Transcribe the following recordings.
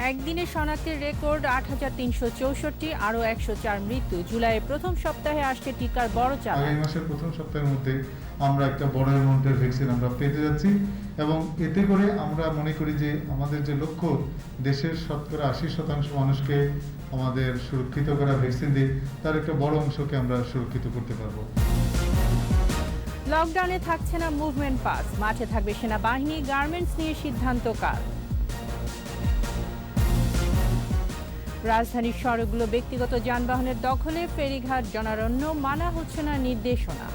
একদিনে শনাক্তের রেকর্ড ৮,৩৬৪, আরও ১০৪ মৃত্যু। জুলাইয়ের প্রথম সপ্তাহে আসছে টিকার বড় চালান। আগামী মাসের প্রথম সপ্তাহের মধ্যে আমরা একটা বড় অ্যামাউন্টের ভ্যাকসিন আমরা পেতে যাচ্ছি এবং এতে করে আমরা মনে করি যে আমাদের যে লক্ষ্য দেশের শতকরা ৮০% মানুষকে আমাদের সুরক্ষিত করা ভ্যাকসিন দিয়ে তার একটা বড় অংশকে আমরা সুরক্ষিত করতে পারবো। লকডাউনে থাকছে না মুভমেন্ট পাস, মাঠে থাকবে সেনাবাহিনী। গার্মেন্টস নিয়ে সিদ্ধান্ত কাল। রাজধানীর সড়কগুলো ব্যক্তিগত যানবাহনের দখলে, ফেরিঘাট জনারণ্য, মানা হচ্ছে না নির্দেশনা।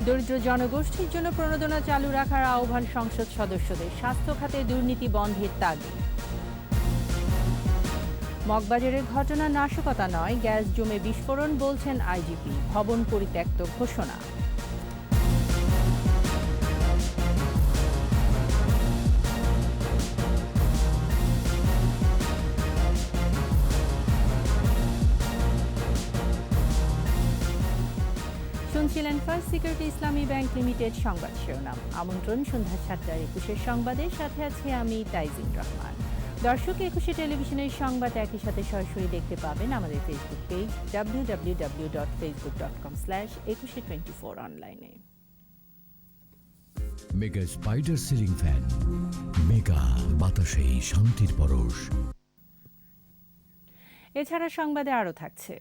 দরিদ্র জনগোষ্ঠীর জন্য প্রণোদনা চালু রাখার আহ্বান সংসদ সদস্যদের। স্বাস্থ্য খাতে দুর্নীতি বন্ধের তাগিদ। মগবাজারের ঘটনা নাশকতা নয়, গ্যাস জমে বিস্ফোরণ বলছেন আইজিপি। ভবন পরিত্যক্ত ঘোষণা। শুনছিলেন ফার্স্ট সিকিউরিটি ইসলামী ব্যাংক লিমিটেড সংবাদ শিরোনাম। আমন্ত্রণ সন্ধ্যা ৭টার ২১ সংবাদের সাথে আছে আমি তাইজিন রহমান। দর্শক, ২১ টেলিভিশনের সংবাদ একই সাথে সরাসরি দেখতে পাবেন আমাদের ফেসবুক পেজ www.facebook.com/2124 অনলাইনে। Mega spider ceiling fan, mega বাতাসে শান্তির পরশ। এছাড়া সংবাদে আরও থাকছে: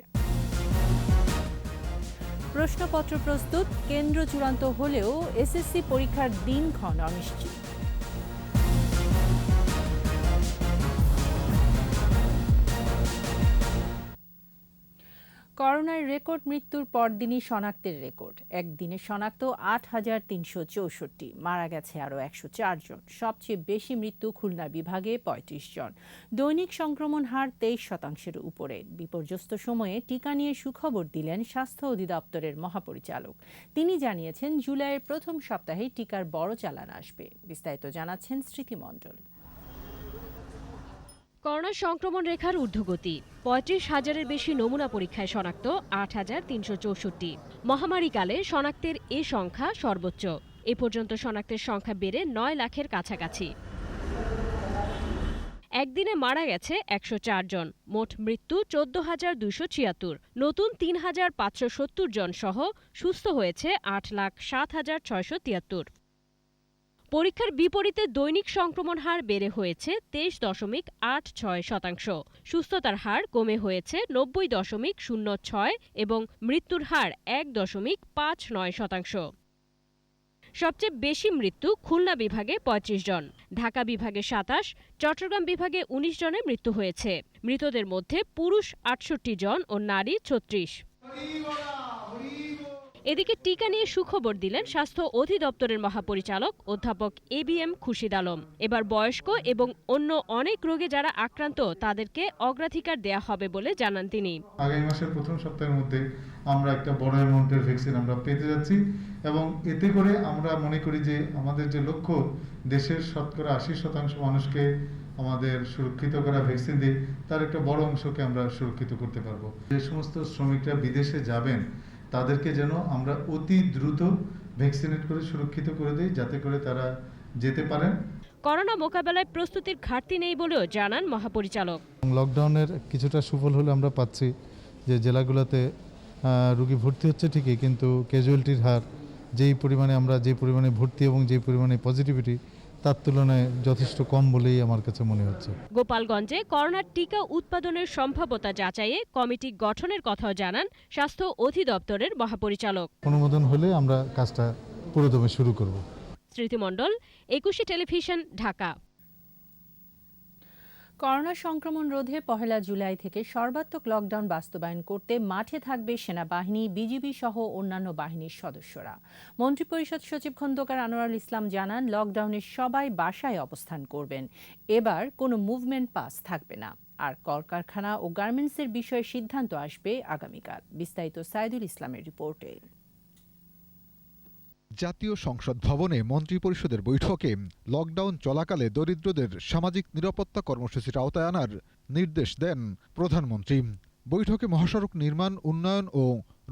প্রশ্নপত্র প্রস্তুত, কেন্দ্র চূড়ান্ত হলেও এসএসসি পরীক্ষার দিনক্ষণ অনিশ্চিত। করোনার রেকর্ড মৃত্যুর পরদিনই শনাক্তের রেকর্ড। একদিনে শনাক্ত ৮,৩৬৪, মারা গেছে আরও ১০৪ জন। সবচেয়ে বেশি মৃত্যু খুলনা বিভাগে ৩৫ জন। দৈনিক সংক্রমণ হার ২৩% উপরে। বিপর্যস্ত সময়ে টিকা নিয়ে সুখবর দিলেন স্বাস্থ্য অধিদপ্তরের মহাপরিচালক। তিনি জানিয়েছেন জুলাইয়ের প্রথম সপ্তাহে টিকার বড় চালান আসবে। বিস্তারিত জানাচ্ছেন স্মৃতি মণ্ডল। করোনা সংক্রমণ রেখার ঊর্ধ্বগতি। ৩৫,০০০-এর বেশি নমুনা পরীক্ষায় শনাক্ত ৮,৩৬৪। মহামারীকালে শনাক্তের এ সংখ্যা সর্বোচ্চ। এ পর্যন্ত শনাক্তের সংখ্যা বেড়ে ৯ লাখের কাছাকাছি। একদিনে মারা গেছে ১০৪ জন। মোট মৃত্যু ১৪,২৭৬। নতুন ৩,৫৭০ জন সহ সুস্থ হয়েছে ৮,০৭,৬৭৩। পরীক্ষার বিপরীতে দৈনিক সংক্রমণ হার বেড়ে হয়েছে ২৩.৮৬%। সুস্থতার হার কমে হয়েছে ৯০.০৬ এবং মৃত্যুর হার ১.৫৯%। সবচেয়ে বেশি মৃত্যু খুলনা বিভাগে ৩৫ জন, ঢাকা বিভাগে ২৭, চট্টগ্রাম বিভাগে ১৯ জনের মৃত্যু হয়েছে। মৃতদের মধ্যে পুরুষ ৬৮ জন ও নারী ৩৬। এদিকে টিকা নিয়ে সুখবর দিলেন স্বাস্থ্য অধিদপ্তরের মহাপরিচালক অধ্যাপক ABM খুরশিদ আলম। এবার বয়স্ক এবং অন্য অনেক রোগে যারা আক্রান্ত তাদেরকে অগ্রাধিকার দেয়া হবে বলে জানান তিনি। আগামী মাসের প্রথম সপ্তাহের মধ্যে আমরা একটা বড় অ্যামাউন্টের ভ্যাকসিন আমরা পেতে যাচ্ছি এবং এতে করে আমরা মনে করি যে আমাদের যে লক্ষ্য দেশের শতকরা ৮০% মানুষকে আমাদের সুরক্ষিত করা ভ্যাকসিন দিয়ে তার একটা বড় অংশকে আমরা সুরক্ষিত করতে পারবো। যে সমস্ত শ্রমিকরা বিদেশে যাবেন তাদেরকে যেন আমরা অতি দ্রুত ভ্যাকসিনেট করে সুরক্ষিত করে দিই, যাতে করে তারা যেতে পারেন। করোনা মোকাবেলায় প্রস্তুতির ঘাটতি নেই বলেও জানান মহাপরিচালক। লকডাউনের কিছুটা সুফল হলে আমরা পাচ্ছি যে জেলাগুলোতে রোগী ভর্তি হচ্ছে ঠিকই, কিন্তু ক্যাজুয়ালিটির হার যে পরিমাণে ভর্তি এবং যে পরিমাণে পজিটিভিটি তার তুলনায় যথেষ্ট কম বলেই আমার কাছে মনে হচ্ছে। গোপালগঞ্জে করোনার টিকা উৎপাদনের সম্ভাব্যতা যাচাইয়ে কমিটি গঠনের কথাও জানান স্বাস্থ্য অধিদপ্তরের মহাপরিচালক। অনুমোদন হলে আমরা কাজটা পুরোদমে শুরু করব। স্মৃতি মণ্ডল, ২১ টেলিভিশন, ঢাকা। করোনা সংক্রমণ রোধে ১ জুলাই থেকে সর্বাত্মক লকডাউন বাস্তবায়ন করতে মাঠে থাকবে সেনাবাহিনী, বিজিবি সহ অন্যান্য বাহিনীর সদস্যরা। মন্ত্রিপরিষদ সচিব খন্দকার আনোয়ারুল ইসলাম জানান, লকডাউনে সবাই বাসায় অবস্থান করবেন। এবার কোনো মুভমেন্ট পাস থাকবে না। আর কলকারখানা ও গার্মেন্টসের বিষয়ে সিদ্ধান্ত আসবে আগামীকাল। বিস্তারিত সাইদুল ইসলামের রিপোর্টে। জাতীয় সংসদ ভবনে মন্ত্রিপরিষদের বৈঠকে লকডাউন চলাকালে দরিদ্রদের সামাজিক নিরাপত্তা কর্মসূচির আওতায় আনার নির্দেশ দেন প্রধানমন্ত্রী। বৈঠকে মহাসড়ক নির্মাণ, উন্নয়ন ও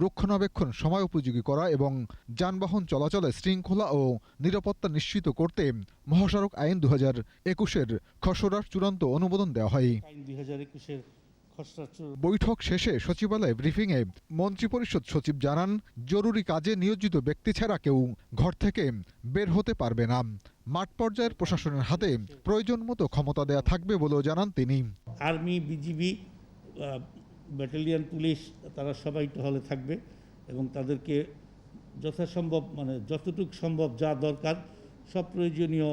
রক্ষণাবেক্ষণ সময় উপযোগী করা এবং যানবাহন চলাচলে শৃঙ্খলা ও নিরাপত্তা নিশ্চিত করতে মহাসড়ক আইন 2021-এর খসড়ার চূড়ান্ত অনুমোদন দেওয়া হয়। বৈঠক শেষে সচিবালয়ে ব্রিফিংয়ে মন্ত্রিপরিষদ সচিব জানান, জরুরি কাজে নিয়োজিত ব্যক্তি ছাড়া কেউ ঘর থেকে বের হতে পারবে না। মাঠ পর্যায়ের প্রশাসনের হাতে প্রয়োজন মতো ক্ষমতা দেয়া থাকবে বলেও জানান তিনি। আর্মি, বিজিবি, ব্যাটালিয়ন, পুলিশ তারা সবাই টহলে থাকবে এবং তাদেরকে যথাসম্ভব যতটুকু সম্ভব যা দরকার সব প্রয়োজনীয়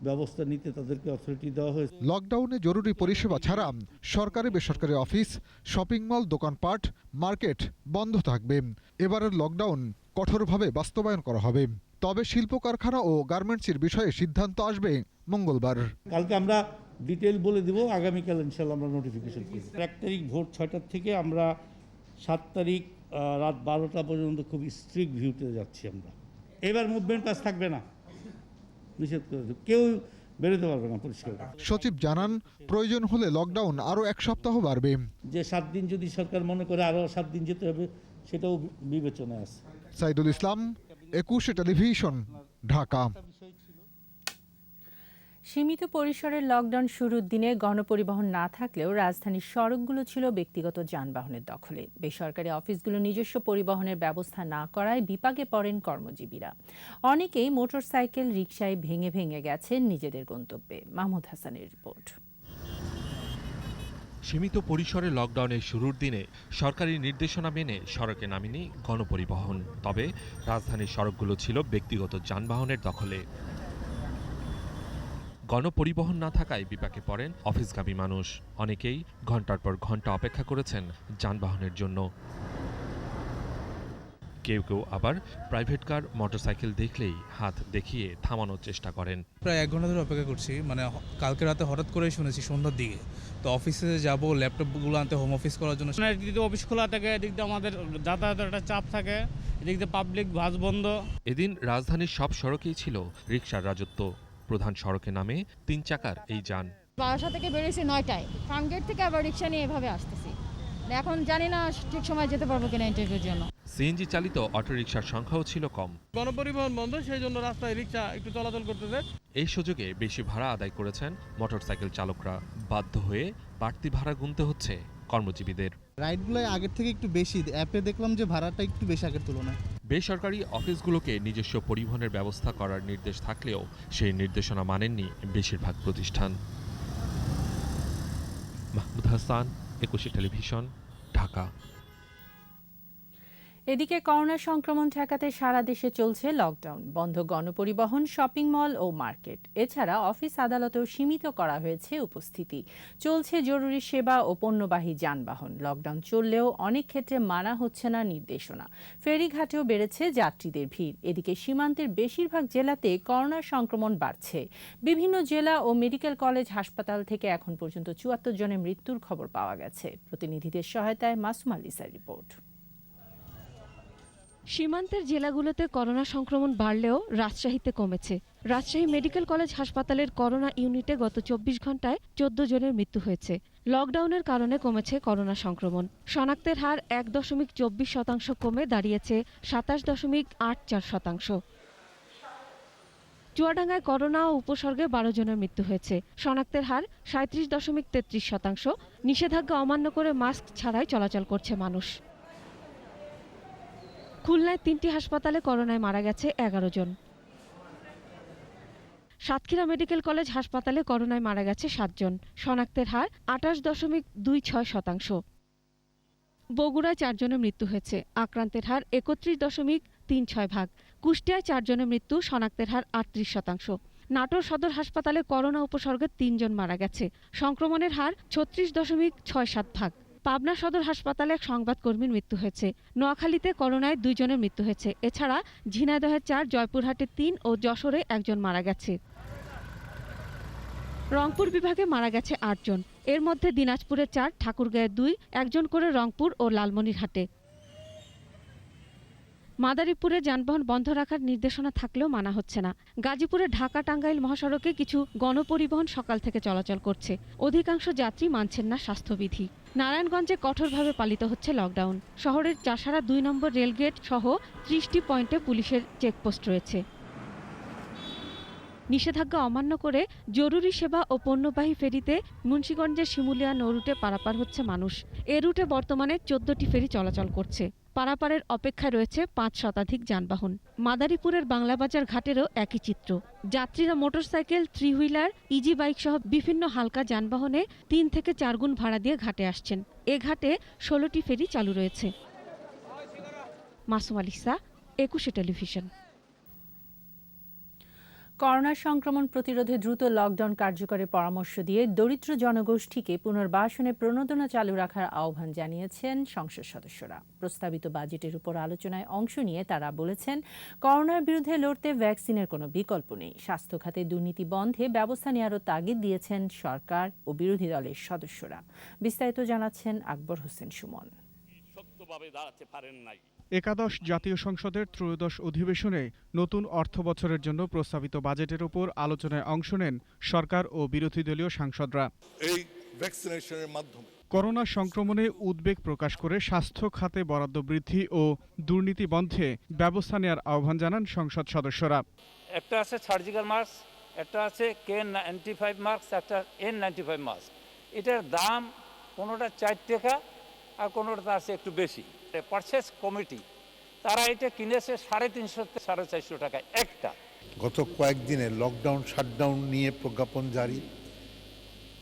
ব্যবস্থা নিতে তাদেরকে অথরিটি দেওয়া হয়েছে। লকডাউনে জরুরি পরিষেবা ছাড়া সরকারি বেসরকারি অফিস, শপিং মল, দোকানপাট, মার্কেট বন্ধ থাকবে। এবারের লকডাউন কঠোরভাবে বাস্তবায়ন করা হবে। তবে শিল্প কারখানা ও গার্মেন্টসের বিষয়ে সিদ্ধান্ত আসবে মঙ্গলবার। কালকে আমরা ডিটেল বলে দেব, আগামীকাল ইনশাল্লাহ আমরা নোটিফিকেশন করব। 1 তারিখ ভোর 6টা থেকে আমরা 7 তারিখ রাত 12টা পর্যন্ত খুব স্ট্রিক্ট ভিউতে যাচ্ছি আমরা। এবার মুভমেন্ট পাস থাকবে না, নিষেধ করে দেব, কেউ বেরোতে পারবে না পরিষ্কার। সচিব জানান, প্রয়োজন হলে লকডাউন আরও 1 সপ্তাহ বাড়বে। যে 7 দিন যদি সরকার মনে করে আরও 7 দিন যেতে হবে সেটাও বিবেচনায় আছে। সাইদুল ইসলাম, 21 টেলিভিশন, ঢাকা। সীমিত পরিসরের লকডাউন শুরুর দিনে গণপরিবহন না থাকলেও রাজধানীর সড়কগুলো ছিল ব্যক্তিগত যানবাহনের দখলে। বেসরকারি অফিসগুলো নিজস্ব পরিবহনের ব্যবস্থা না করায় বিপাকে পড়েন কর্মজীবীরা। অনেকেই মোটরসাইকেল, রিকশায় ভেঙে ভেঙে গেছেন নিজেদের গন্তব্যে। মাহমুদ হাসানের রিপোর্ট। সীমিত পরিসরে লকডাউনের শুরুর দিনে সরকারি নির্দেশনা মেনে সড়কে নামেনি গণপরিবহন। তবে রাজধানীর সড়কগুলো ছিল ব্যক্তিগত যানবাহনের দখলে। গণপরিবহন না থাকায় বিপাকে পড়েন অফিসগামী মানুষ। অনেকেই ঘন্টার পর ঘন্টা অপেক্ষা করেছেন যানবাহনের জন্য। কেউ কেউ আবার প্রাইভেট কার, মোটরসাইকেল দেখলেই হাত দেখিয়ে থামানোর চেষ্টা করেন। প্রায় 1 ঘন্টা ধরে অপেক্ষা করছি। কালকে রাতে হঠাৎ করেই শুনেছি সন্ধ্যার দিকে, তো অফিসে যাব ল্যাপটপগুলো আনতে, হোম অফিস করার জন্য। এদিক দিয়ে অফিস খোলা থাকে, এদিক দিয়ে আমাদের যাতায়াতের একটা চাপ থাকে, এদিক দিয়ে পাবলিক বাস বন্ধ। এদিন রাজধানীর সব সড়কেই ছিল রিকশার রাজত্ব। প্রধান সড়কে নামে 3 চাকার এই যান। বাসা থেকে বেরিয়েছি 9টায়, ফার্মগেট থেকে আবার রিক্সা নিয়ে এভাবে আসতেছি। এখন জানি না ঠিক সময় যেতে পারবো কিনা ইন্টারভিউর জন্য। সিএনজি চালিত অটোরিকশার সংখ্যাও ছিল কম। গণপরিবহন বন্ধ, সেই জন্য রাস্তায় রিক্সা একটু চলাচল করতেছে। এই সুযোগে বেশি ভাড়া আদায় করেছেন মোটরসাইকেল চালকরা। বাধ্য হয়ে বাড়তি ভাড়া গুনতে হচ্ছে কর্মজীবীদের। রাইডগুলো আগের থেকে একটু বেশি, অ্যাপে দেখলাম যে ভাড়াটা একটু বেশি আগের তুলনায়। বেসরকারি অফিসগুলোকে নিজস্ব পরিবহনের ব্যবস্থা করার নির্দেশ থাকলেও সেই নির্দেশনা মানেননি বেশিরভাগ প্রতিষ্ঠান। মাহমুদ হাসান, 21 টেলিভিশন, ঢাকা। এদিকে করোনা সংক্রমণ ঠেকাতে সারা দেশে চলছে লকডাউন। বন্ধ গণপরিবহন, শপিং মল ও মার্কেট। এছাড়া অফিস আদালতেও সীমিত করা হয়েছে উপস্থিতি। চলছে জরুরি সেবা ও পণ্যবাহী যানবাহন। লকডাউন চললেও অনেক ক্ষেত্রে মানা হচ্ছে না নির্দেশনা। ফেরিঘাটেও বেড়েছে যাত্রীদের ভিড়। এদিকে সীমান্তের বেশিরভাগ জেলাতে করোনা সংক্রমণ বাড়ছে। বিভিন্ন জেলা ও মেডিকেল কলেজ, হাসপাতাল থেকে এখন পর্যন্ত 74 জনের মৃত্যুর খবর পাওয়া গেছে। প্রতিনিধিদের সহায়তায় মাসুমা লিসার রিপোর্ট। সীমান্তের জেলাগুলোতে করোনা সংক্রমণ বাড়লেও রাজশাহীতে কমেছে। রাজশাহী মেডিকেল কলেজ হাসপাতালের করোনা ইউনিটে গত 24 ঘন্টায় 14 জনের মৃত্যু হয়েছে। লকডাউনের কারণে কমেছে করোনা সংক্রমণ। শনাক্তের হার 1.24% কমে দাঁড়িয়েছে 27.84%। চুয়াডাঙ্গায় করোনা ও উপসর্গে 12 জনের মৃত্যু হয়েছে। শনাক্তের হার 37.33%। নিষেধাজ্ঞা অমান্য করে মাস্ক ছাড়াই চলাচল করছে মানুষ। খুলনায় 3টি হাসপাতালে করোনায় মারা গেছে 11 জন। সাতক্ষীরা মেডিকেল কলেজ হাসপাতালে করোনায় মারা গেছে 7 জন। শনাক্তের হার 28.26%। বগুড়ায় 4 জনের মৃত্যু হয়েছে। আক্রান্তের হার 31.36%। কুষ্টিয়ায় 4 জনের মৃত্যু, শনাক্তের হার 38%। নাটোর সদর হাসপাতালে করোনা উপসর্গে 3 জন মারা গেছে। সংক্রমণের হার 36.67%। পাবনা সদর হাসপাতালে এক সংবাদকর্মীর মৃত্যু হয়েছে। নোয়াখালীতে করোনায় 2 জনের মৃত্যু হয়েছে। এছাড়া ঝিনাইদহে 4, জয়পুরহাটে 3 ও যশোরে 1 জন মারা গেছে। রংপুর বিভাগে মারা গেছে 8 জন। এর মধ্যে দিনাজপুরে 4, ঠাকুরগাঁয়ে 2, 1 জন করে রংপুর ও লালমনিরহাটে। মাদারীপুরে যানবাহন বন্ধ রাখার নির্দেশনা থাকলেও মানা হচ্ছে না। গাজীপুরে ঢাকা টাঙ্গাইল মহাসড়কে কিছু গণপরিবহন সকাল থেকে চলাচল করছে। অধিকাংশ যাত্রী মানছেন না স্বাস্থ্যবিধি। নারায়ণগঞ্জে কঠোরভাবে পালিত হচ্ছে লকডাউন। শহরের চাষারা 2 নম্বর রেলগেট সহ 30টি পয়েন্টে পুলিশের চেকপোস্ট রয়েছে। নিষেধাজ্ঞা অমান্য করে জরুরি সেবা ও পণ্যবাহী ফেরিতে মুন্সিগঞ্জের শিমুলিয়া নৌরুটে পারাপার হচ্ছে মানুষ। এ রুটে বর্তমানে 14টি ফেরি চলাচল করছে। পারাপারের অপেক্ষায় রয়েছে 5 শতাধিক যানবাহন। মাদারীপুরের বাংলাবাজার ঘাটেরও একই চিত্র। যাত্রীরা মোটরসাইকেল, 3 হুইলার, ইজি বাইক সহ বিভিন্ন হালকা যানবাহনে 3 থেকে 4 গুণ ভাড়া দিয়ে ঘাটে আসছেন। এ ঘাটে 16টি ফেরি চালু রয়েছে। মাসুম আলিসা, 21 টেলিভিশন। করোনা সংক্রমণ প্রতিরোধে দ্রুত লকডাউন কার্যকরের পরামর্শ দিয়ে দরিদ্র জনগোষ্ঠীকে পুনর্বাসনে প্রণোদনা চালু রাখার আহ্বান জানিয়েছেন সংসদ সদস্যরা। প্রস্তাবিত বাজেটের উপর আলোচনায় অংশ নিয়ে তারা বলেছেন, করোনার বিরুদ্ধে লড়তে ভ্যাকসিনের কোনো বিকল্প নেই। স্বাস্থ্য খাতে দুর্নীতি বন্ধে ব্যবস্থা নেওয়ারও তাগিদ দিয়েছেন সরকার ও বিরোধী দলের সদস্যরা। বিস্তারিত জানাচ্ছেন আকবর হোসেন সুমন। একাদশ জাতীয় সংসদের ত্রয়োদশ অধিবেশনে নতুন অর্থবছরের জন্য প্রস্তাবিত বাজেটের উপর আলোচনায় অংশ নেন সরকার ও বিরোধী দলীয় সাংসদরা। এই ভ্যাকসিনেশনের মাধ্যমে করোনা সংক্রমণে উদ্বেগ প্রকাশ করে স্বাস্থ্য খাতে বরাদ্দ বৃদ্ধি ও দুর্নীতি বন্ধে ব্যবস্থা নেওয়ার আহ্বান জানান সংসদ সদস্যরা। একটা আছে সার্জিক্যাল মাস্ক, একটা আছে KN95 মাস্ক, একটা N95 মাস্ক। এটার দাম কোনোটা 4 টাকা আর কোনোটা আছে একটু বেশি। পারচেস কমিটি তারা এটা কিনেছে 350 থেকে 450 টাকা একটা। গত কয়েকদিনে লকডাউন শাটডাউন নিয়ে প্রজ্ঞাপন জারি,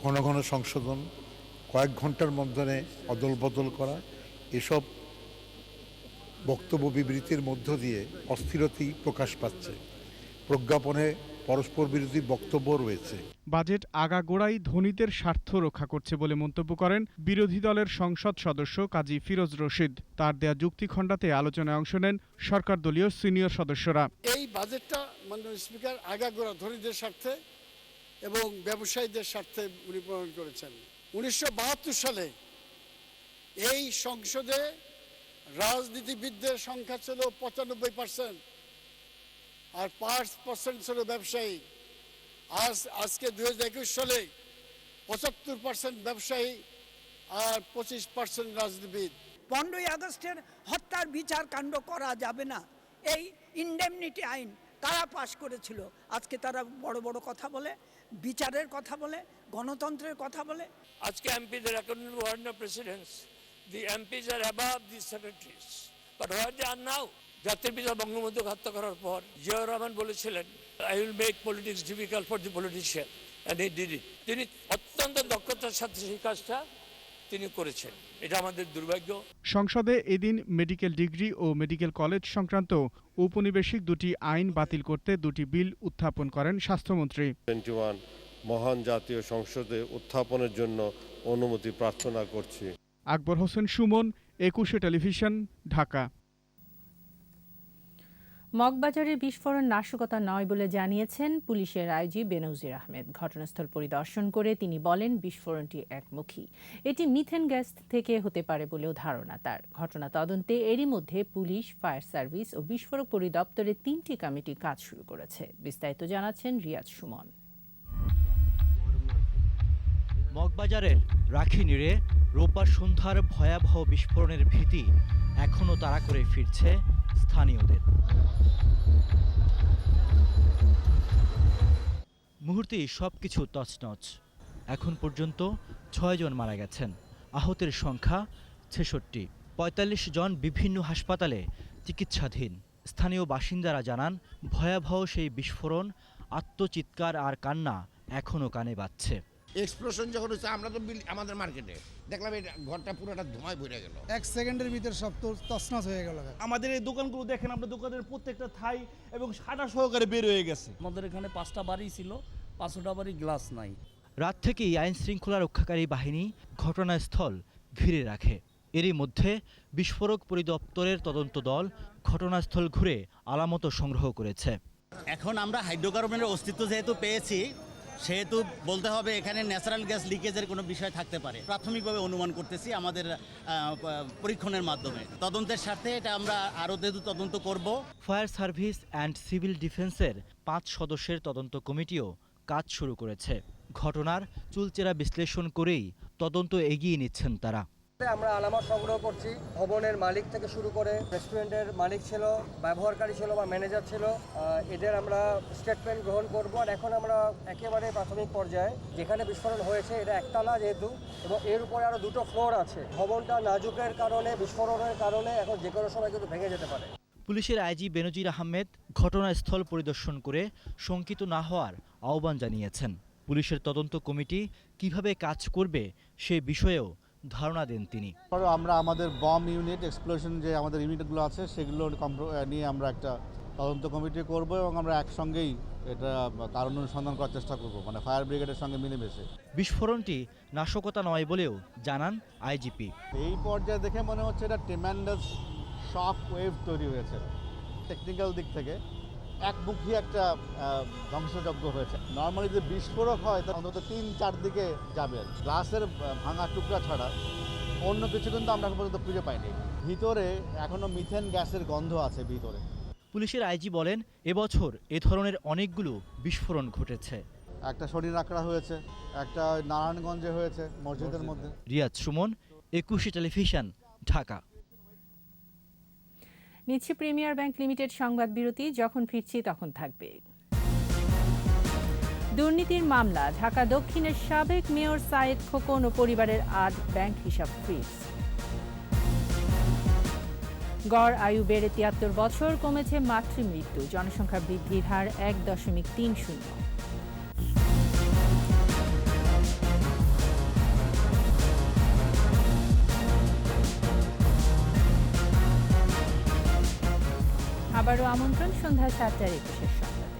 ঘন ঘন সংশোধন, কয়েক ঘন্টার মধ্যে অদল বদল করা, এসব বক্তব্য বিবৃতির মধ্য দিয়ে অস্থিরতাই প্রকাশ পাচ্ছে। প্রজ্ঞাপনে পরস্পর বিরোধী বক্তব্য রয়েছে। বাজেট আগাগোড়াই ধনীদের স্বার্থ রক্ষা করছে বলে মন্তব্য করেন বিরোধী দলের সংসদ সদস্য কাজী ফিরোজ রশিদ। তার দেয়া যুক্তি খণ্ডাতে আলোচনায় অংশ নেন সরকার দলীয় সিনিয়র সদস্যরা। এই বাজেটটা মাননীয় স্পিকার আগাগোড়া ধনীদের স্বার্থে এবং ব্যবসায়ীদের স্বার্থে উনি প্রণয়ন করেছেন। 1972 সালে এই সংসদে রাজনীতিবিদদের সংখ্যা ছিল 95% আর 5% ছিল ব্যবসায়ী। আজকে 2021 সালে 75% ব্যবসায়ী আর 25% রাজনীতিবিদ। 15ই আগস্টের হত্যার বিচার কাণ্ড করা যাবে না, এই ইনডেমনিটি আইন কারা পাশ করেছিল? আজকে তারা বড় বড় কথা বলে, বিচারের কথা বলে, গণতন্ত্রের কথা বলে। আজকে এমপিদের according to ordinary presidents, the MPs are above the secretaries, but where they are now? জাতির পিতা বঙ্গবন্ধুকে হত্যা করার পর জিয়াউর রহমান বলেছিলেন, I will make politics difficult for the politician, and he did it. তিনি অত্যন্ত দক্ষতার সাথে সেই কাজটা তিনি করেছেন। এটা আমাদের দুর্ভাগ্য। সংসদে এদিন মেডিকেল ডিগ্রি ও মেডিকেল কলেজ সংক্রান্ত ঔপনিবেশিক 2টি আইন বাতিল করতে 2টি বিল উত্থাপন করেন স্বাস্থ্যমন্ত্রী। 21 মহান জাতীয় সংসদে উত্থাপনের জন্য অনুমতি প্রার্থনা করছি। আকবর হোসেন সুমন, 21 টেলিভিশন, ঢাকা। মগবাজারের বিস্ফোরণ নাশকতা নয় বলে জানিয়েছেন পুলিশের আইজি বেনজির আহমেদ। ঘটনাস্থল পরিদর্শন করে তিনি বলেন, বিস্ফোরণটি একমুখী। এটি মিথেন গ্যাস থেকে হতে পারে বলেও ধারণা তার। ঘটনা তদন্তে এরই মধ্যে পুলিশ, ফায়ার সার্ভিস ও বিস্ফোরক পরিদপ্তরের 3টি কমিটি কাজ শুরু করেছে। বিস্তারিত জানাচ্ছেন রিয়াজ সুমন। মগবাজারের রাখিনীড়ে রোববার সন্ধ্যার ভয়াবহ বিস্ফোরণের ভীতি এখনও তাড়া করে ফিরছে স্থানীয়দের। মুহূর্তেই সবকিছু তছনছ। এখন পর্যন্ত 6 জন মারা গেছেন, আহতের সংখ্যা 66। 45 জন বিভিন্ন হাসপাতালে চিকিৎসাধীন। স্থানীয় বাসিন্দারা জানান, ভয়াবহ সেই বিস্ফোরণ, আত্মচিৎকার আর কান্না এখনও কানে বাজছে। এক্সপ্লোশন যখন হচ্ছে, আমরা তো আমাদের মার্কেটে দেখলাম এই ঘরটা পুরোটা ধোঁয়ায় ভরে গেল। 1 সেকেন্ডের ভিতরে সব তো তছনছ হয়ে গেল। আমাদের এই দোকানগুলো দেখেন, আমরা দোকানের প্রত্যেকটা থাই এবং সাদা সহকারে বের হয়ে গেছে। আমাদের এখানে 5টা বাড়ি ছিল, 5টা বাড়ি গ্লাস নাই। রাত থেকেই আইন শৃঙ্খলা রক্ষাকারী বাহিনী ঘটনাস্থল ঘিরে রাখে। এরই মধ্যে বিস্ফোরক পরিদপ্তরের তদন্ত দল ঘটনাস্থল ঘুরে আলামত সংগ্রহ করেছে। এখন আমরা হাইড্রোকার্বনের অস্তিত্ব যেহেতু পেয়েছি, সেহেতু বলতে হবে এখানে ন্যাচারাল গ্যাস লিকেজের কোনো বিষয় থাকতে পারে। প্রাথমিকভাবে অনুমান করতেছি আমাদের পরীক্ষণের মাধ্যমে। তদন্তের স্বার্থে এটা আমরা আরও তদন্ত করব। ফায়ার সার্ভিস অ্যান্ড সিভিল ডিফেন্সের 5 সদস্যের তদন্ত কমিটিও কাজ শুরু করেছে। ঘটনার চুলচেরা বিশ্লেষণ করেই তদন্ত এগিয়ে নিচ্ছেন তারা। আমরা আলামত সংগ্রহ করছি। ভবনের মালিক থেকে শুরু করে রেস্টুরেন্টের মালিক ছিল, ব্যবহারকারী ছিল বা ম্যানেজার ছিল, এদের আমরা স্টেটমেন্ট গ্রহণ করব। আর এখন আমরা একেবারে প্রাথমিক পর্যায়ে যেখানে বিস্ফোরণ হয়েছে এটা একতলা যেহেতু, এবং এর উপরে আরও 2টো ফ্লোর আছে, ভবনটা নাজুকের কারণে, বিস্ফোরণের কারণে এখন যে কোনো সময় কিন্তু ভেঙে যেতে পারে। পুলিশের আইজি বেনজির আহমেদ ঘটনাস্থল পরিদর্শন করে শঙ্কিত না হওয়ার আহ্বান জানিয়েছেন। পুলিশের তদন্ত কমিটি কিভাবে কাজ করবে সে বিষয়েও ধারণা দেন তিনি। আমরা আমাদের বম ইউনিট, এক্সপ্লোশন যে আমাদের ইউনিটগুলো আছে সেগুলো নিয়ে আমরা একটা তদন্ত কমিটি করব এবং আমরা একসঙ্গেই এটা কারণ অনুসন্ধান করার চেষ্টা করব, মানে ফায়ার ব্রিগেডের সঙ্গে মিলেমিশে। বিস্ফোরণটি নাশকতা নয় বলেও জানান আইজিপি। এই পর্যায়ে দেখে মনে হচ্ছে এটা ট্রেমেন্ডাস শক ওয়েভ তৈরি হয়েছে। টেকনিক্যাল দিক থেকে একমুখী একটা ধ্বংসযজ্ঞ হয়েছে। নর্মালি যে বিস্ফোরক হয় তা অন্তত 3-4 দিকে যাবে। গ্লাসের ভাঙা টুকরা ছাড়া অন্য কিছু কিন্তু আমরা এখন পর্যন্ত খুঁজে পাইনি। ভিতরে এখনো মিথেন গ্যাসের গন্ধ আছে ভিতরে। পুলিশের আইজি বলেন, এবছর এ ধরনের অনেকগুলো বিস্ফোরণ ঘটেছে। একটা শরীর আঁকড়া হয়েছে, একটা নারায়ণগঞ্জে হয়েছে মসজিদের মধ্যে। রিয়াদ সুমন, 21 টেলিভিশন, ঢাকা। নিচ্ছে প্রিমিয়ার ব্যাংক লিমিটেড সংবাদ বিরতি। যখন ফিরছি তখন থাকবে দুর্নীতির মামলা, ঢাকা দক্ষিণের সাবেক মেয়র সায়েদ খোকন ও পরিবারের 8 ব্যাংক হিসাব ফ্রিজ। গড় আয়ু বেড়ে 73 বছর, কমেছে মাতৃমৃত্যু, জনসংখ্যা বৃদ্ধির হার 1.30। আবারও আমন্ত্রণ সন্ধ্যা 7:21 সংবাদে।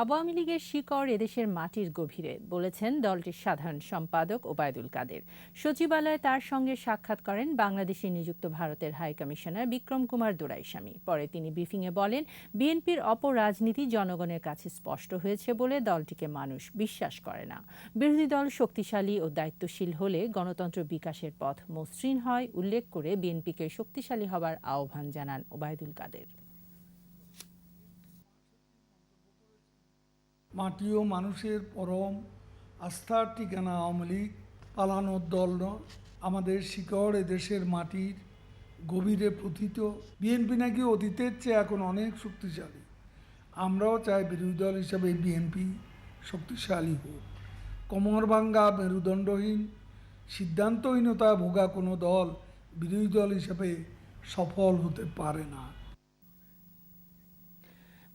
আওয়ামী লীগের শিকড় এদেশের মাটির গভীরে, বলেছেন দলটির সাধারণ সম্পাদক ওবায়দুল কাদের। সচিবালয়ে তার সঙ্গে সাক্ষাৎ করেন বাংলাদেশে নিযুক্ত ভারতের হাই কমিশনার বিক্রম কুমার দোরাইস্বামী। পরে তিনি ব্রিফিংয়ে বলেন, বিএনপির অপরাজনীতি জনগণের কাছে স্পষ্ট হয়েছে বলে দলটিকে মানুষ বিশ্বাস করে না। বিরোধী দল শক্তিশালী ও দায়িত্বশীল হলে গণতন্ত্র বিকাশের পথ মসৃণ হয় উল্লেখ করে বিএনপিকে শক্তিশালী হবার আহ্বান জানান ওবায়দুল কাদের। মাটি ও মানুষের পরম আস্থার ঠিকানা আওয়ামী লীগ পালানোর দল নয়। আমাদের শিকড় এদেশের মাটির গভীরে প্রথিত। বিএনপি নাকি অতীতের চেয়ে এখন অনেক শক্তিশালী। আমরাও চাই বিরোধী দল হিসাবে বিএনপি শক্তিশালী হোক। কোমরভাঙ্গা, মেরুদণ্ডহীন, সিদ্ধান্তহীনতায় ভোগা কোনো দল বিরোধী দল হিসাবে সফল হতে পারে না।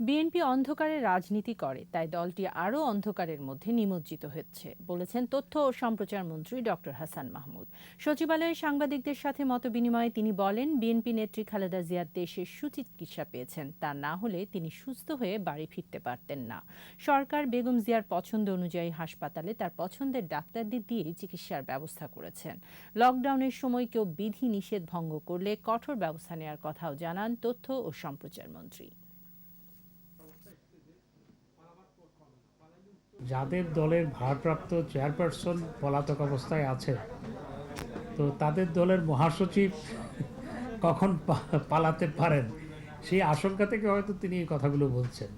বিএনপি অন্ধকারে রাজনীতি করে, তাই দলটি আরও অন্ধকারের মধ্যে নিমজ্জিত হচ্ছে, বলেছেন তথ্য ও সম্প্রচার মন্ত্রী ডক্টর হাসান মাহমুদ। সচিবালয়ে সাংবাদিকদের সাথে মতবিনিময়ে তিনি বলেন, বিএনপি নেত্রী খালেদা জিয়া দেশের সুচিকিৎসা পেয়েছেন, তা না হলে তিনি সুস্থ হয়ে বাড়ি ফিরতে পারতেন না। সরকার বেগম জিয়ার পছন্দ অনুযায়ী হাসপাতালে তার পছন্দের ডাক্তারদের দিয়ে চিকিৎসার ব্যবস্থা করেছেন। লকডাউনের সময় কেউ বিধি নিষেধ ভঙ্গ করলে কঠোর ব্যবস্থা নেওয়ার কথাও জানান তথ্য ও সম্প্রচার মন্ত্রী। যাদের দলের ভারপ্রাপ্ত চেয়ারপারসন পলাতক অবস্থায় আছে, তো তাদের দলের মহাসচিব কখন পালাতে পারেন সেই আশঙ্কা থেকে হয়তো তিনি এই কথাগুলো বলছেন।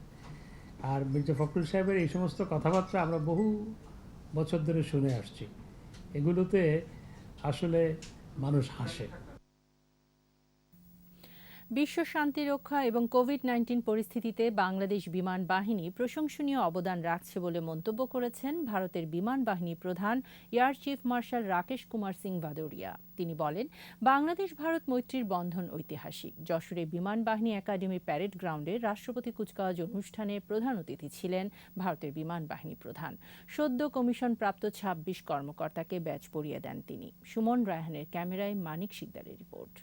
আর মির্জা ফখরুল সাহেবের এই সমস্ত কথাবার্তা আমরা বহু বছর ধরে শুনে আসছি, এগুলোতে আসলে মানুষ হাসে। বিশ্ব শান্তি রক্ষা এবং কোভিড-19 পরিস্থিতিতে বাংলাদেশ বিমান বাহিনী প্রশংসনীয় অবদান রাখছে বলে মন্তব্য করেছেন ভারতের বিমান বাহিনী প্রধান air chief marshal Rakesh Kumar Singh Bhadauria. তিনি বলেন, বাংলাদেশ ভারত মৈত্রীর বন্ধন ঐতিহাসিক। যশোরে বিমান বাহিনী একাডেমির প্যারেড গ্রাউন্ডে রাষ্ট্রপতি কুচকাওয়াজ অনুষ্ঠানে প্রধান অতিথি ছিলেন ভারতের বিমান বাহিনী প্রধান। সদ্য কমিশন প্রাপ্ত 26 কর্মকর্তাকে ব্যাজ পরিয়ে দেন তিনি। সুমন রায়হানের ক্যামেরায় মানিক শিকদারের রিপোর্ট।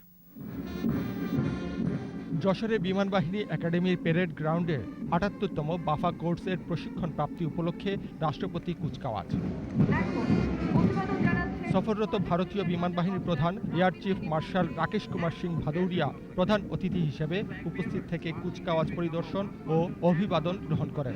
যশোরে বিমান বাহিনী একাডেমির প্যারেড গ্রাউন্ডে ৭৮তম বাফা কোর্সের প্রশিক্ষণ প্রাপ্তি উপলক্ষে রাষ্ট্রপতি কুচকাওয়াজ। সফররত ভারতীয় বিমান বাহিনীর প্রধান air chief marshal Rakesh Kumar Singh Bhadauria প্রধান অতিথি হিসেবে উপস্থিত থেকে কুচকাওয়াজ পরিদর্শন ও অভিবাদন গ্রহণ করেন।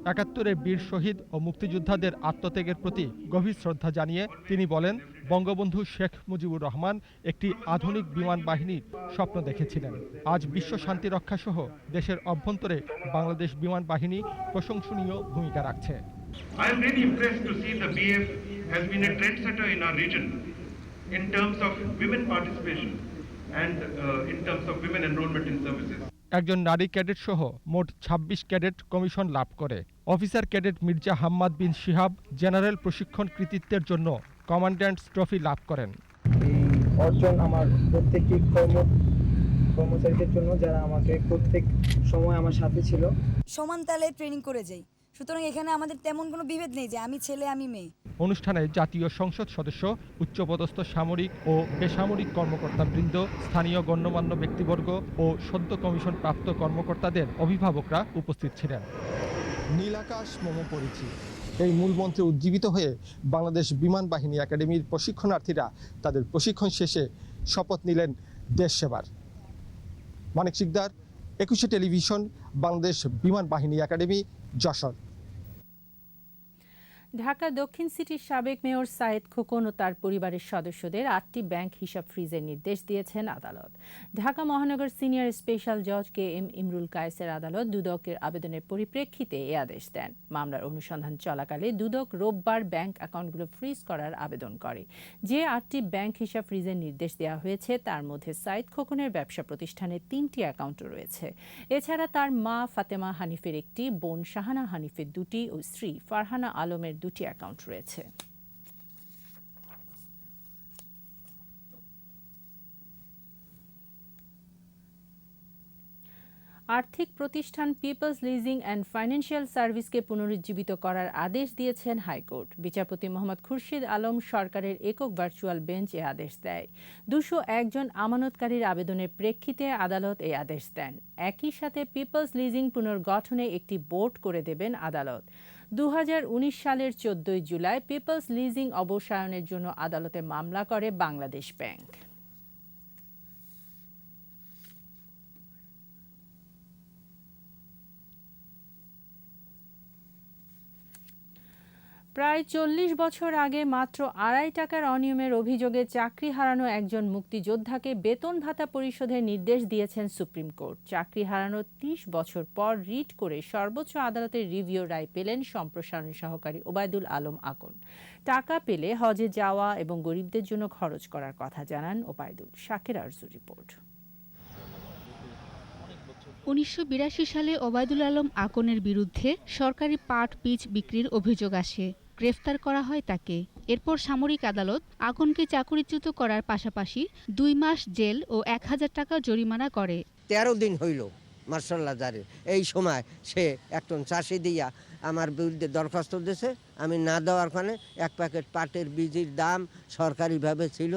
৭১-এর বীর শহীদ ও মুক্তিযোদ্ধাদের আত্মত্যাগের প্রতি গভীর শ্রদ্ধা জানিয়ে তিনি বলেন, বঙ্গবন্ধু শেখ মুজিবুর রহমান একটি আধুনিক বিমান বাহিনীর স্বপ্ন দেখেছিলেন। আজ বিশ্ব শান্তি রক্ষা সহ দেশের অভ্যন্তরে বাংলাদেশ বিমান বাহিনী প্রশংসনীয় ভূমিকা রাখছে। I am really impressed to see the BF has been a trendsetter in our region in terms of women participation and in terms of women enrollment in services. একজন নারী ক্যাডেট সহ মোট ২৬ ক্যাডেট কমিশন লাভ করে। Officer cadet Mirza Hammad বিন Shihab general প্রশিক্ষণ কৃতিত্বের জন্য কমান্ড্যান্টস trophy লাভ করেন। এই অর্জন আমার প্রত্যেকটি কর্মচারীদের জন্য, যারা আমাকে প্রত্যেক সময় আমার সাথে ছিল। সমান তালে ট্রেনিং করে যাই, সুতরাং এখানে আমাদের তেমন কোনো বিভেদ নেই যে আমি ছেলে আমি মেয়ে। অনুষ্ঠানে জাতীয় সংসদ সদস্য, উচ্চপদস্থ সামরিক ও বেসামরিক কর্মকর্তাবৃন্দ, স্থানীয় গণ্যমান্য ব্যক্তিবর্গ ও সদ্য কমিশন প্রাপ্ত কর্মকর্তাদের অভিভাবকরা উপস্থিত ছিলেন। নীলাকাশ মম পরিচি, এই মূল মন্ত্রে উজ্জীবিত হয়ে বাংলাদেশ বিমান বাহিনী একাডেমির প্রশিক্ষণার্থীরা তাদের প্রশিক্ষণ শেষে শপথ নিলেন দেশ সেবার। মানিক শিকদার, ২১ টেলিভিশন, বাংলাদেশ বিমান বাহিনী একাডেমি, যশোর। ঢাকা দক্ষিণ সিটির সাবেক মেয়র সায়েদ খোকন ও তার পরিবারের সদস্যদের ৮টি ব্যাংক হিসাব ফ্রিজের নির্দেশ দিয়েছেন আদালত। ঢাকা মহানগর সিনিয়র স্পেশাল জজ KM ইমরুল কায়েসের আদালত দুদকের আবেদনের পরিপ্রেক্ষিতে এ আদেশ দেন। মামলার অনুসন্ধান চলাকালে দুদক রোববার ব্যাংক অ্যাকাউন্টগুলো ফ্রিজ করার আবেদন করে। যে ৮টি ব্যাংক হিসাব ফ্রিজের নির্দেশ দেওয়া হয়েছে তার মধ্যে সায়েদ খোকনের ব্যবসা প্রতিষ্ঠানে ৩টি অ্যাকাউন্টও রয়েছে। এছাড়া তার মা ফাতেমা হানিফের একটি, বোন শাহানা হানিফের ২টি ও স্ত্রী ফারহানা আলমের 2টি অ্যাকাউন্ট রয়েছে। আর্থিক প্রতিষ্ঠান পিপলস লিজিং অ্যান্ড ফাইন্যান্সিয়াল সার্ভিসকে পুনরুজ্জীবিত করার আদেশ দিয়েছেন হাইকোর্ট। বিচারপতি মোহাম্মদ খুরশিদ আলম সরকারের একক ভার্চুয়াল বেঞ্চ এ আদেশ দেয়। ২০১ জন আমানতকারীর আবেদনের প্রেক্ষিতে আদালত এই আদেশ দেন। একই সাথে পিপলস লিজিং পুনর্গঠনে একটি বোর্ড করে দেবেন আদালত। ২০১৯ সালের ১৪ জুলাই পিপলস লিজিং অবসায়নের জন্য আদালতে মামলা করে বাংলাদেশ ব্যাংক। প্রায় ৪০ বছর আগে মাত্র ২.৫ টাকার অনিয়মের অভিযোগে চাকরি হারানো একজন মুক্তিযোদ্ধাকে বেতন ভাতা পরিশোধের নির্দেশ দিয়েছেন সুপ্রিম কোর্ট। চাকরি হারানোর ৩০ বছর পর রিট করে সর্বোচ্চ আদালতের রিভিউ রায় পেলেন সম্প্রসারণ সহকারী ওবায়দুল আলম আকন। টাকা পেলে হজে যাওয়া এবং গরিবদের জন্য খরচ করার কথা জানান ওবায়দুল। শাকের আরজুর রিপোর্ট। ১৯৮২ সালে ওবায়দুল আলম আকনের বিরুদ্ধে সরকারি পাট বীজ বিক্রির অভিযোগ আসে। গ্রেফতার করা হয় তাকে। এরপর সামরিক আদালত আকনকে চাকরিচ্যুত করার পাশাপাশি ২ মাস জেল ও ১,০০০ টাকা জরিমানা করে। ১৩ দিন হইল মার্শাল্লাহ জারি। এই সময় সে একজন চাষি দিয়া আমার বিরুদ্ধে দরখাস্ত দিয়েছে। আমি না দেওয়ার কারণে ১ প্যাকেট পাটের বীজের দাম সরকারিভাবে ছিল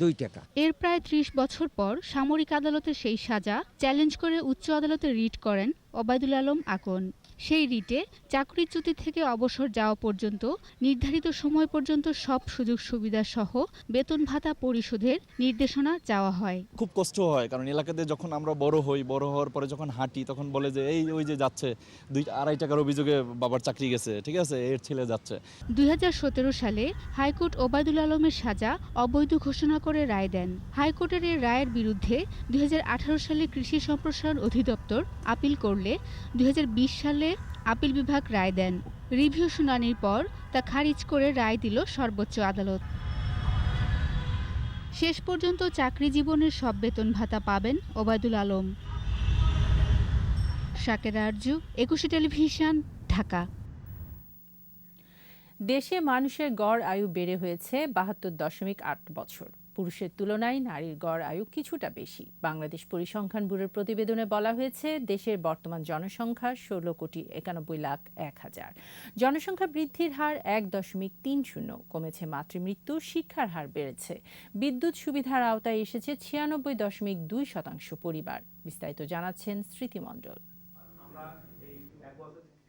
২ টাকা। এর প্রায় ৩০ বছর পর সামরিক আদালতের সেই সাজা চ্যালেঞ্জ করে উচ্চ আদালতে রিট করেন ওবায়দুল আলম আকন। সেই রিটে চাকরিচ্যুতি থেকে অবসর যাওয়া পর্যন্ত নির্ধারিত সময় পর্যন্ত সব সুযোগ সুবিধা সহ বেতন ভাতা পরিশোধের নির্দেশনা চাওয়া হয়। খুব কষ্ট হয়, কারণ এলাকাতে যখন আমরা বড় হই, বড় হওয়ার পরে যখন হাঁটি তখন বলে যে এই ওই যে যাচ্ছে ২-২.৫ টাকার অভিযোগে বাবার চাকরি গেছে, ঠিক আছে, এর ছেলে যাচ্ছে। ২০১৭ সালে হাইকোর্ট ওবায়দুল আলমের সাজা অবৈধ ঘোষণা করে রায় দেন। হাইকোর্টের এই রায়ের বিরুদ্ধে ২০১৮ সালে কৃষি সম্প্রসারণ অধিদপ্তর আপিল করলে ২০২০ সালে আপিল বিভাগ রায় দেন। রিভিউ শুনানির পর তা খারিজ করে রায় দিল সর্বোচ্চ আদালত। শেষ পর্যন্ত চাকরি জীবনের সব বেতন ভাতা পাবেন ওবায়দুল আলম। শাকের আরজু, ২১ টেলিভিশন, ঢাকা। দেশে মানুষের গড় আয়ু বেড়ে হয়েছে ৭২.৮ বছর। পুরুষের তুলনায় নারীর গড় আয়ু কিছুটা বেশি। বাংলাদেশ পরিসংখ্যান ব্যুরোর প্রতিবেদনে বলা হয়েছে, দেশের বর্তমান জনসংখ্যা ১৬,৯১,০০০। জনসংখ্যা বৃদ্ধির হার ১.৩০। কমেছে মাতৃমৃত্যু, শিক্ষার হার বেড়েছে। বিদ্যুৎ সুবিধার আওতায় এসেছে ৯৬.২% পরিবার। বিস্তারিত জানাচ্ছেন স্মৃতি মণ্ডল।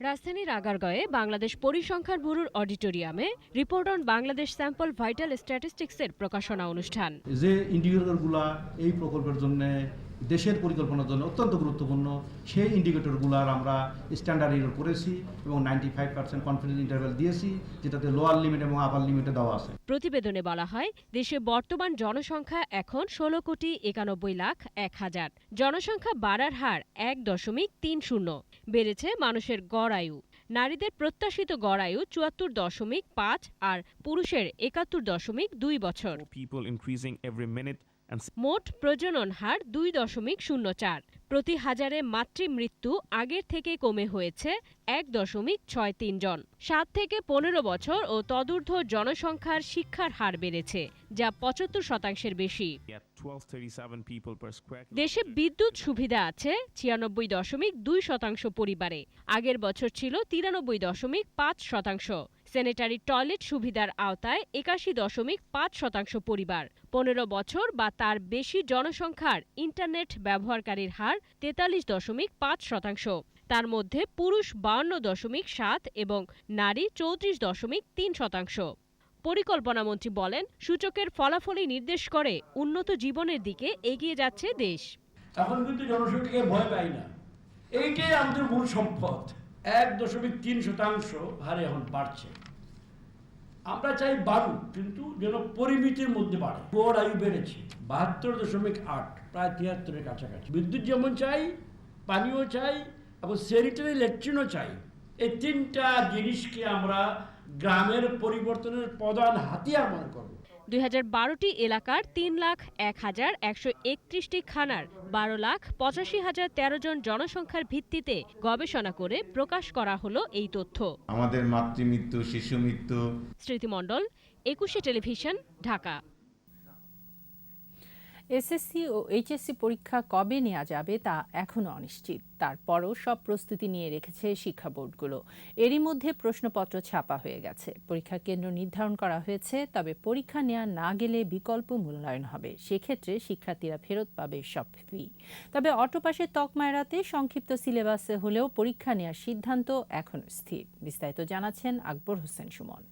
রাজধানীর আগারগাঁওয়ে বাংলাদেশ পরিসংখ্যান ব্যুরোর অডিটোরিয়ামে report on Bangladesh sample vital স্ট্যাটিস্টিক্সের প্রকাশনা অনুষ্ঠান। যে ইন্ডিকেটরগুলো এই প্রকল্পের জন্য দেশের পরিকল্পনার জন্য অত্যন্ত গুরুত্বপূর্ণ, সেই ইন্ডিকেটরগুলোর আমরা স্ট্যান্ডার্ড এরর করেছি এবং 95% কনফিডেন্স ইন্টারভ্যাল দিয়েছি, যেটাতে লোয়ার লিমিট এবং আপার লিমিটে দেওয়া আছে। প্রতিবেদনে বলা হয়, দেশে বর্তমান জনসংখ্যা এখন 16,91,01,000। জনসংখ্যা বাড়ার হার 1.30। বেড়েছে মানুষের গড় আয়ু। নারীদের প্রত্যাশিত গড় আয়ু 74.5 আর পুরুষের 71.2 বছর। মোট প্রজনন হার 2.04। প্রতি হাজারে মাতৃমৃত্যু আগের থেকে কমে হয়েছে 1.63 জন। 7 থেকে 15 বছর ও তদূর্ধ্ব জনসংখ্যার শিক্ষার হার বেড়েছে, যা 75% বেশি। দেশে বিদ্যুৎ সুবিধা আছে 96.2% পরিবারে। আগের বছর ছিল 93.5%। স্যানিটারি টয়লেট সুবিধার আওতায় 81.5% পরিবার। 15 বছর বা তার বেশি জনসংখ্যার ইন্টারনেট ব্যবহারকারীর হার 43.5%। তার মধ্যে পুরুষ 52.7 এবং নারী 34.3%। পরিকল্পনামন্ত্রী বলেন, সূচকের ফলাফলই নির্দেশ করে উন্নত জীবনের দিকে এগিয়ে যাচ্ছে দেশ। এখন কিন্তু জনসংখ্যাকে ভয় পাই না, এইটাই আমাদের মূল সম্পদ। 1.3% হারে এখন বাড়ছে। আমরা চাই বাড়ুক, কিন্তু যেন পরিমিতির মধ্যে বাড়ে। গড় আয়ু বেড়েছে 72.8, প্রায় 73-এর কাছাকাছি। বিদ্যুৎ যেমন চাই, পানীয় চাই এবং স্যানিটারি ল্যাট্রিনও চাই। এই তিনটা জিনিসকে আমরা গ্রামের পরিবর্তনের প্রধান হাতিয়ার মনে করব। 2012টি এলাকার 3,01,131টি খানার 12,85,013 জন জনসংখ্যার ভিত্তিতে গবেষণা করে প্রকাশ করা হলো এই তথ্য। আমাদের মাতৃমৃত্যু, শিশু মৃত্যু। স্মৃতিমণ্ডল, 21 টেলিভিশন, ঢাকা। এসএসসি ও এইচএসসি পরীক্ষা কবে নেওয়া যাবে তা এখনও অনিশ্চিত। তারপরও সব প্রস্তুতি নিয়ে রেখেছে শিক্ষা বোর্ডগুলো। এরই মধ্যে প্রশ্নপত্র ছাপা হয়ে গেছে, পরীক্ষা কেন্দ্র নির্ধারণ করা হয়েছে। তবে পরীক্ষা নেওয়া না গেলে বিকল্প মূল্যায়ন হবে, সেক্ষেত্রে শিক্ষার্থীরা ফেরত পাবে সব ফি। তবে অটোপাসের তকমা এড়াতে সংক্ষিপ্ত সিলেবাসে হলেও পরীক্ষা নেওয়ার সিদ্ধান্ত এখনও স্থির। বিস্তারিত জানাচ্ছেন আকবর হোসেন সুমন।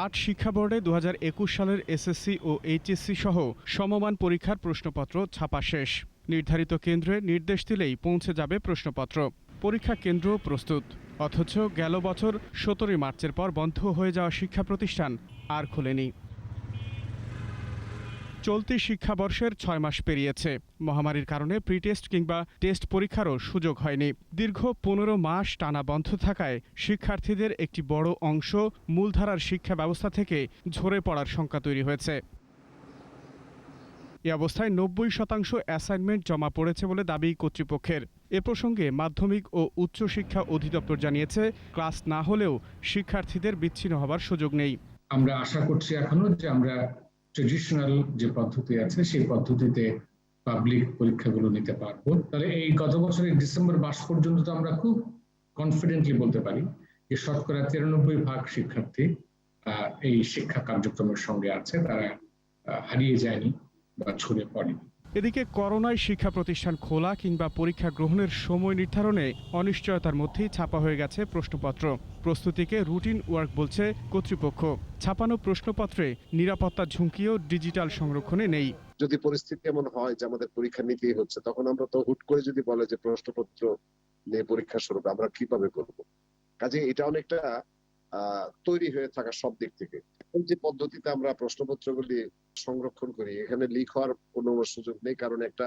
8 শিক্ষা বোর্ডে 2021 সালের এসএসসি ও এইচএসসি সহ সমমান পরীক্ষার প্রশ্নপত্র ছাপা শেষ। নির্ধারিত কেন্দ্রে নির্দেশ দিলেই পৌঁছে যাবে প্রশ্নপত্র। পরীক্ষা কেন্দ্র প্রস্তুত, অথচ গেল বছর 17 মার্চের পর বন্ধ হয়ে যাওয়া শিক্ষা প্রতিষ্ঠান আর খোলেনি। চলতি শিক্ষাবর্ষের 6 মাস পেরিয়েছে। মহামারীর কারণে প্রিটেস্ট কিংবা টেস্ট পরীক্ষারও সুযোগ হয়নি। দীর্ঘ 15 মাস টানা বন্ধ থাকায় শিক্ষার্থীদের একটি বড় অংশ মূলধারার শিক্ষা ব্যবস্থা থেকে ঝরে পড়ার শঙ্কা তৈরি হয়েছে। এ অবস্থায় 90% অ্যাসাইনমেন্ট জমা পড়েছে বলে দাবি কর্তৃপক্ষের। এ প্রসঙ্গে মাধ্যমিক ও উচ্চশিক্ষা অধিদপ্তর জানিয়েছে, ক্লাস না হলেও শিক্ষার্থীদের বিচ্ছিন্ন হবার সুযোগ নেই। আমরা আশা করছি এখনো যে আমরা ট্রেডিশনাল যে পদ্ধতি আছে সেই পদ্ধতিতে পাবলিক পরীক্ষাগুলো নিতে পারবো। তাহলে এই গত বছরের ডিসেম্বর মাস পর্যন্ত তো আমরা খুব কনফিডেন্টলি বলতে পারি যে শতকরা 93% শিক্ষার্থী এই শিক্ষা কার্যক্রমের সঙ্গে আছে, তারা হারিয়ে যায়নি বা ছড়ে পড়েনি। এদিকে করোনায় শিক্ষা প্রতিষ্ঠান খোলা কিংবা পরীক্ষা গ্রহণের সময় নির্ধারণে অনিশ্চয়তার মধ্যেই ছাপা হয়ে গেছে প্রশ্নপত্র। প্রস্তুতিকে রুটিন ওয়ার্ক বলছে কর্তৃপক্ষ। ছাপানো প্রশ্নপত্রে নিরাপত্তা ঝুঁকিও ডিজিটাল সংরক্ষণে নেই। যদি পরিস্থিতি এমন হয় যে আমাদের পরীক্ষা নিতেই হচ্ছে, তখন আমরা তো হুট করে যদি বলে যে প্রশ্নপত্র নিয়ে পরীক্ষা শুরু, আমরা কিভাবে করব? কাজে এটা অনেকটা তৈরি হয়ে থাকা সব দিক থেকে। এখন যে পদ্ধতিতে আমরা প্রশ্নপত্রগুলি সংরক্ষণ করি, এখানে লিক হওয়ার কোনো সুযোগ নেই, কারণ একটা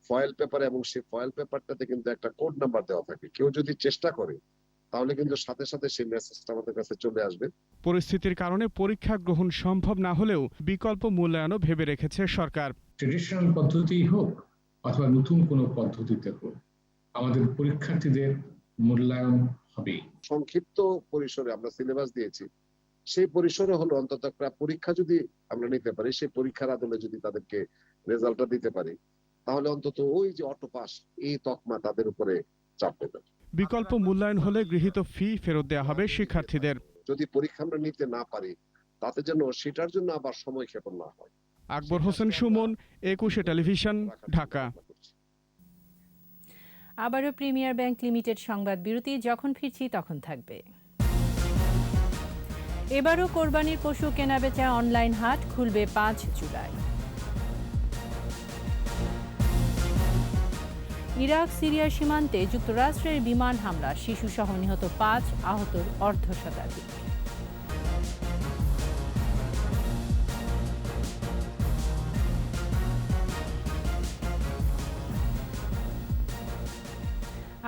ফয়েল পেপার এবং সেই ফয়েল পেপারটাতে কিন্তু একটা কোড নাম্বার দেওয়া থাকে। কেউ যদি চেষ্টা করে তাহলে কিন্তু সাথে সাথে সেই মেসেজটা আমাদের কাছে চলে আসবে। পরিস্থিতির কারণে পরীক্ষা গ্রহণ সম্ভব না হলেও বিকল্প মূল্যায়নও ভেবে রেখেছে সরকার। ট্রেডিশনাল পদ্ধতি হোক অথবা নতুন কোনো পদ্ধতিতে হোক, আমাদের পরীক্ষার্থীদের মূল্যায়ন হবে। সংক্ষিপ্ত পরিসরে আমরা সিলেবাস দিয়েছি, সেই পরিসরে হলো অন্তত পরীক্ষা যদি আমরা নিতে পারি, সেই পরীক্ষার আদলে যদি তাদেরকে রেজাল্টটা দিতে পারি, তাহলে অন্তত ওই যে অটোপাস এই তকমা তাদের উপরে চাপবে না। বিকল্প মূল্যায়ন হলে গৃহীত ফি ফেরত দেওয়া হবে শিক্ষার্থীদের। যদি পরীক্ষা আমরা নিতে না পারি, তাতে যেন সেটার জন্য আবার সময় ক্ষেপণ না হয়। আকবর হোসেন সুমন, 21 টেলিভিশন, ঢাকা। আবারও প্রিমিয়ার ব্যাংক লিমিটেড সংবাদ বিরতি, যখন ফিরছি তখন থাকবে। এবারও কোরবানির পশু কেনাবেচা অনলাইন হাট খুলবে 5 জুলাই। ইরাক সিরিয়া সীমান্তে যুক্তরাষ্ট্রের বিমান হামলা, শিশুসহ নিহত 5, আহত অর্ধশতাধিক।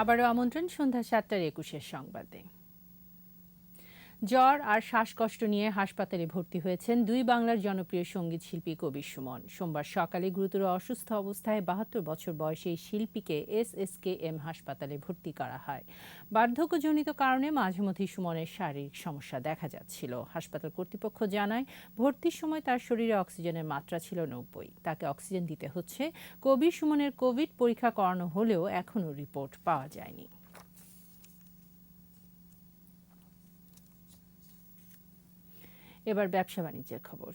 আবারও আমন্ত্রণ সন্ধ্যা 7:21 সংবাদে। জ্বর আর শ্বাসকষ্ট নিয়ে হাসপাতালে ভর্তি হয়েছেন 2 বাংলার জনপ্রিয় সঙ্গীত শিল্পী কবির সুমন। সোমবার সকালে গুরুতর অসুস্থ অবস্থায় 72 বছর বয়সী এই শিল্পীকে SSKM হাসপাতালে ভর্তি করা হয়। বার্ধক্যজনিত কারণে মাঝেমধ্যেই সুমনের শারীরিক সমস্যা দেখা যাচ্ছিল। হাসপাতাল কর্তৃপক্ষ জানায়, ভর্তির সময় তার শরীরে অক্সিজেনের মাত্রা ছিল 90। তাকে অক্সিজেন দিতে হচ্ছে। কবির সুমনের কোভিড পরীক্ষা করানো হলেও এখনও রিপোর্ট পাওয়া যায়নি। এবার ব্যবসা বাণিজ্যের খবর।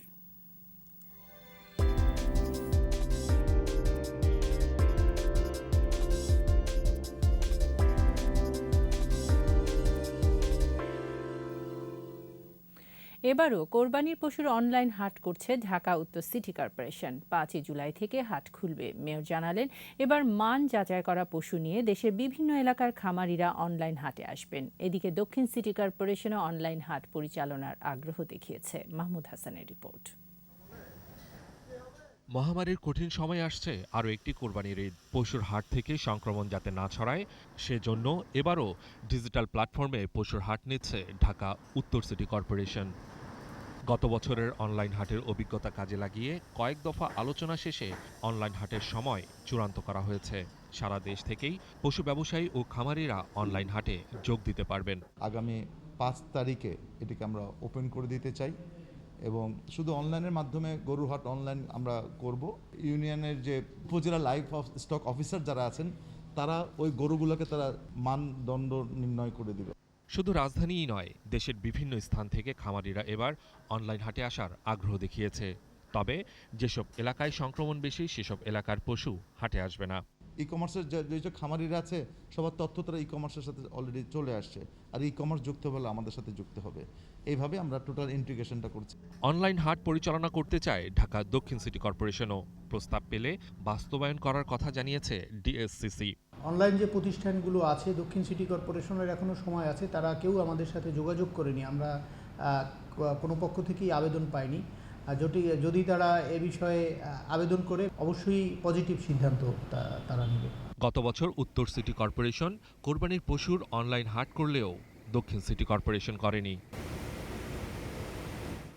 এবারও কোরবানির পশুর অনলাইন হাট করছে ঢাকা উত্তর সিটি কর্পোরেশন। 5 জুলাই থেকে হাট খুলবে। মেয়র জানালেন, এবার মান যাচাই করা পশু নিয়ে দেশের বিভিন্ন এলাকার খামারিরা অনলাইন হাটে আসবেন। এদিকে দক্ষিণ সিটি কর্পোরেশনও অনলাইন হাট পরিচালনার আগ্রহ দেখিয়েছে। মাহমুদ হাসানের রিপোর্ট। মহামারীর কঠিন সময় আসছে আরও একটি কোরবানির ঈদ। পশুর হাট থেকে সংক্রমণ যাতে না ছড়ায় সেজন্য এবারও ডিজিটাল প্ল্যাটফর্মে পশুর হাট নিচ্ছে ঢাকা উত্তর সিটি কর্পোরেশন। গত বছরের অনলাইন হাটের অভিজ্ঞতা কাজে লাগিয়ে কয়েক দফা আলোচনা শেষে অনলাইন হাটের সময় চূড়ান্ত করা হয়েছে। সারা দেশ থেকেই পশু ব্যবসায়ী ও খামারিরা অনলাইন হাটে যোগ দিতে পারবেন। আগামী 5 তারিখে এটিকে আমরা ওপেন করে দিতে চাই এবং শুধু অনলাইনের মাধ্যমে গরুর হাট অনলাইন আমরা করব। ইউনিয়নের যে উপজেলা লাইভ স্টক অফিসার যারা আছেন তারা ওই গরুগুলোকে তারা মানদণ্ড নির্ণয় করে দিবে। শুধু রাজধানীই নয়, দেশের বিভিন্ন স্থান থেকে খামারিরা এবার অনলাইন হাটে আসার আগ্রহ দেখিয়েছে। তবে যেসব এলাকায় সংক্রমণ বেশি সেসব এলাকার পশু হাটে আসবে না। ই কমার্সের যেসব খামারিরা আছে সবার তথ্য তারা ই কমার্সের সাথে অলরেডি চলে আসছে, আর ই কমার্স যুক্ত হলে আমাদের সাথে যুক্ত হবে। এইভাবে আমরা টোটাল ইন্টিগ্রেশনটা করছি। অনলাইন হাট পরিচালনা করতে চায় ঢাকা দক্ষিণ সিটি কর্পোরেশনও। প্রস্তাব পেলে বাস্তবায়ন করার কথা জানিয়েছে ডিএসসিসি। অনলাইন যে প্রতিষ্ঠানগুলো আছে দক্ষিণ সিটি কর্পোরেশনের এখনও সময় আছে, তারা কেউ আমাদের সাথে যোগাযোগ করেনি। আমরা কোনো পক্ষ থেকেই আবেদন পাইনি। যদি তারা এ বিষয়ে আবেদন করে অবশ্যই পজিটিভ সিদ্ধান্ত তারা নেবে। গত বছর উত্তর সিটি কর্পোরেশন কোরবানির পশুর অনলাইন হাট করলেও দক্ষিণ সিটি কর্পোরেশন করেনি।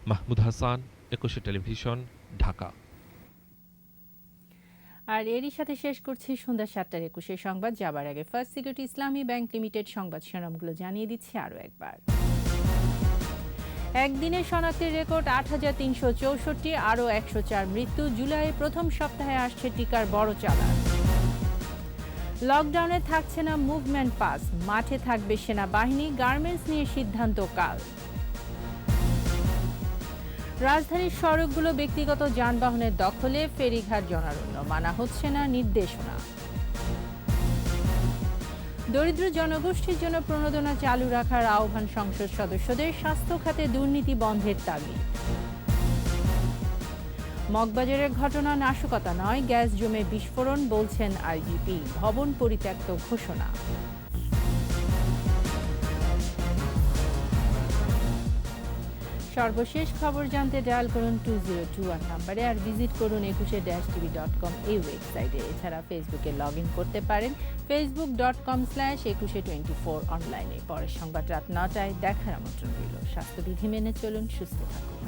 মাহমুদ হাসান, 21 টেলিভিশন, ঢাকা। আর এরই সাথে শেষ করছি সন্ধ্যা 7:21 সংবাদ। যাবার আগে ফার্স্ট সিকিউরিটি ইসলামী ব্যাংক লিমিটেড সংবাদ শিরোনামগুলো জানিয়ে দিচ্ছি আরও একবার। একদিনে শনাক্তের রেকর্ড 8,364, আরও 104 মৃত্যু। জুলাইয়ের প্রথম সপ্তাহে আসছে টিকার বড় চালান। লকডাউনে থাকছে না মুভমেন্ট পাস, মাঠে থাকবে সেনাবাহিনী। গার্মেন্টস নিয়ে সিদ্ধান্ত কাল। রাজধানীর সড়কগুলো ব্যক্তিগত যানবাহনের দখলে, ফেরিঘাট জনারণ্য, মানা হচ্ছে না নির্দেশনা। দরিদ্র জনগোষ্ঠীর জন্য প্রণোদনা চালু রাখার আহ্বান সংসদ সদস্যদের। স্বাস্থ্য খাতে দুর্নীতি বন্ধের তাগিদ। মগবাজারের ঘটনা নাশকতা নয়, গ্যাস জমে বিস্ফোরণ, বলছেন আইজিপি। ভবন পরিত্যক্ত ঘোষণা। সর্বশেষ খবর জানতে ডায়াল করুন 2021 নম্বরে, আর ভিজিট করুন 21-tv.com এই ওয়েবসাইটে। এছাড়া ফেসবুকে লগ ইন করতে পারেন facebook.com/2124 অনলাইনে। পরের সংবাদ রাত 9টায় দেখার আমন্ত্রণ রইল। স্বাস্থ্যবিধি মেনে চলুন, সুস্থ থাকুন।